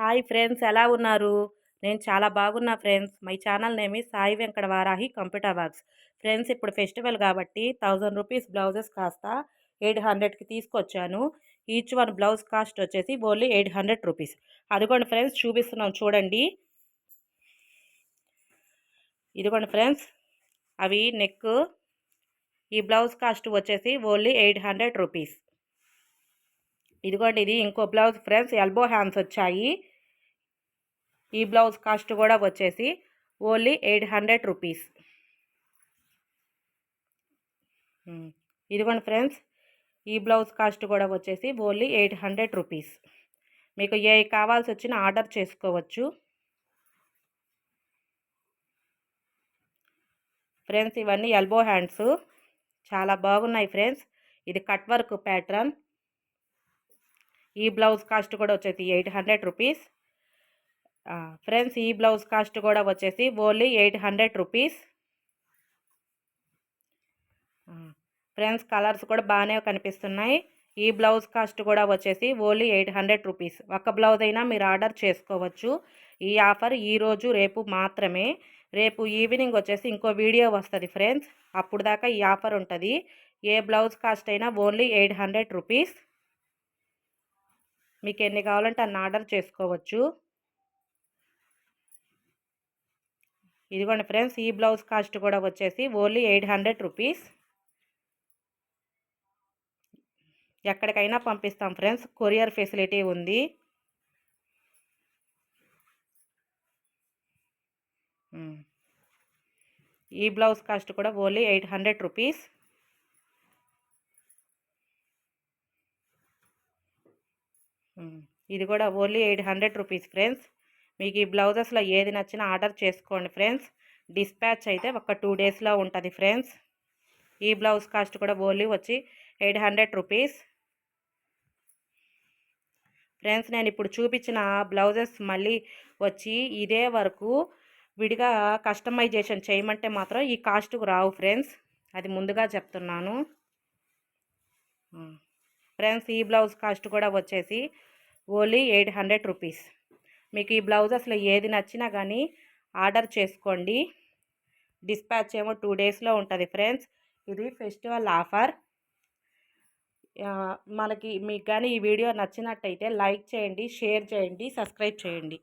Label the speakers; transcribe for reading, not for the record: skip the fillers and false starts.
Speaker 1: Hi friends, ఎలా ఉన్నారు? నేను చాలా బాగున్నా friends. My channel name is Sai Venkata Varahi computer works. Friends, ఇప్పుడు ఫెస్టివల్ కాబట్టి 1000 రూపీస్ బ్లౌజెస్ కాస్త 800కి తీసుకొచ్చాను. ఈచ్ వన్ బ్లౌజ్ కాస్ట్ వచ్చేసి ఓన్లీ 800 రూపీస్. అదిగోండి ఫ్రెండ్స్, చూపిస్తున్నాం చూడండి. ఇదిగోండి ఫ్రెండ్స్, అవి నెక్. ఈ బ్లౌజ్ కాస్ట్ వచ్చేసి ఓన్లీ 800 రూపీస్. ఇదిగోండి, ఇది ఇంకో బ్లౌజ్ ఫ్రెండ్స్, ఎల్బో హ్యాండ్స్ వచ్చాయి. ఈ బ్లౌజ్ కాస్ట్ కూడా వచ్చేసి ఓన్లీ 800 రూపీస్. ఇదిగోండి ఫ్రెండ్స్, ఈ బ్లౌజ్ కాస్ట్ కూడా వచ్చేసి ఓన్లీ 800 రూపీస్. మీకు ఏ కావాల్సి వచ్చినా ఆర్డర్ చేసుకోవచ్చు ఫ్రెండ్స్. ఇవన్నీ ఎల్బో హ్యాండ్స్, చాలా బాగున్నాయి ఫ్రెండ్స్. ఇది కట్ వర్క్ ప్యాటర్న్. ఈ బ్లౌజ్ కాస్ట్ కూడా వచ్చేసి 800 రూపీస్ ఫ్రెండ్స్. ఈ బ్లౌజ్ కాస్ట్ కూడా వచ్చేసి ఓన్లీ 800 రూపీస్ ఫ్రెండ్స్. కలర్స్ కూడా బాగానే కనిపిస్తున్నాయి. ఈ బ్లౌజ్ కాస్ట్ కూడా వచ్చేసి ఓన్లీ 800 రూపీస్. ఒక బ్లౌజ్ అయినా మీరు ఆర్డర్ చేసుకోవచ్చు. ఈ ఆఫర్ ఈరోజు రేపు మాత్రమే. రేపు ఈవినింగ్ వచ్చేసి ఇంకో వీడియో వస్తుంది ఫ్రెండ్స్, అప్పుడు దాకా ఈ ఆఫర్ ఉంటుంది. ఏ బ్లౌజ్ కాస్ట్ అయినా ఓన్లీ 800 రూపీస్. మీకు ఎన్ని కావాలంటే అన్ని ఆర్డర్ చేసుకోవచ్చు. ఇదిగోండి ఫ్రెండ్స్, ఈ బ్లౌజ్ కాస్ట్ కూడా వచ్చేసి ఓన్లీ 800 రూపీస్. ఎక్కడికైనా పంపిస్తాం ఫ్రెండ్స్, కొరియర్ ఫెసిలిటీ ఉంది. ఈ బ్లౌజ్ కాస్ట్ కూడా ఓన్లీ 800 రూపీస్. ఇది కూడా ఓన్లీ 800 రూపీస్ ఫ్రెండ్స్. మీకు ఈ బ్లౌజెస్లో ఏది నచ్చినా ఆర్డర్ చేసుకోండి ఫ్రెండ్స్. డిస్పాచ్ అయితే ఒక 2 డేస్లో ఉంటుంది ఫ్రెండ్స్. ఈ బ్లౌజ్ కాస్ట్ కూడా ఓన్లీ వచ్చి 800 రూపీస్ ఫ్రెండ్స్. నేను ఇప్పుడు చూపించిన బ్లౌజెస్ మళ్ళీ వచ్చి ఇదే వరకు విడిగా కస్టమైజేషన్ చేయమంటే మాత్రం ఈ కాస్ట్కు రావు ఫ్రెండ్స్, అది ముందుగా చెప్తున్నాను ఫ్రెండ్స్. ఈ బ్లౌజ్ కాస్ట్ కూడా వచ్చేసి ఓన్లీ 800 రూపీస్. మీకు ఈ బ్లౌజెస్లో ఏది నచ్చినా కానీ ఆర్డర్ చేసుకోండి. డిస్పాచ్ ఏమో 2 డేస్లో ఉంటుంది ఫ్రెండ్స్. ఇది ఫెస్టివల్ ఆఫర్. మీకు కానీ ఈ వీడియో నచ్చినట్టయితే లైక్ చేయండి, షేర్ చేయండి, సబ్స్క్రైబ్ చేయండి.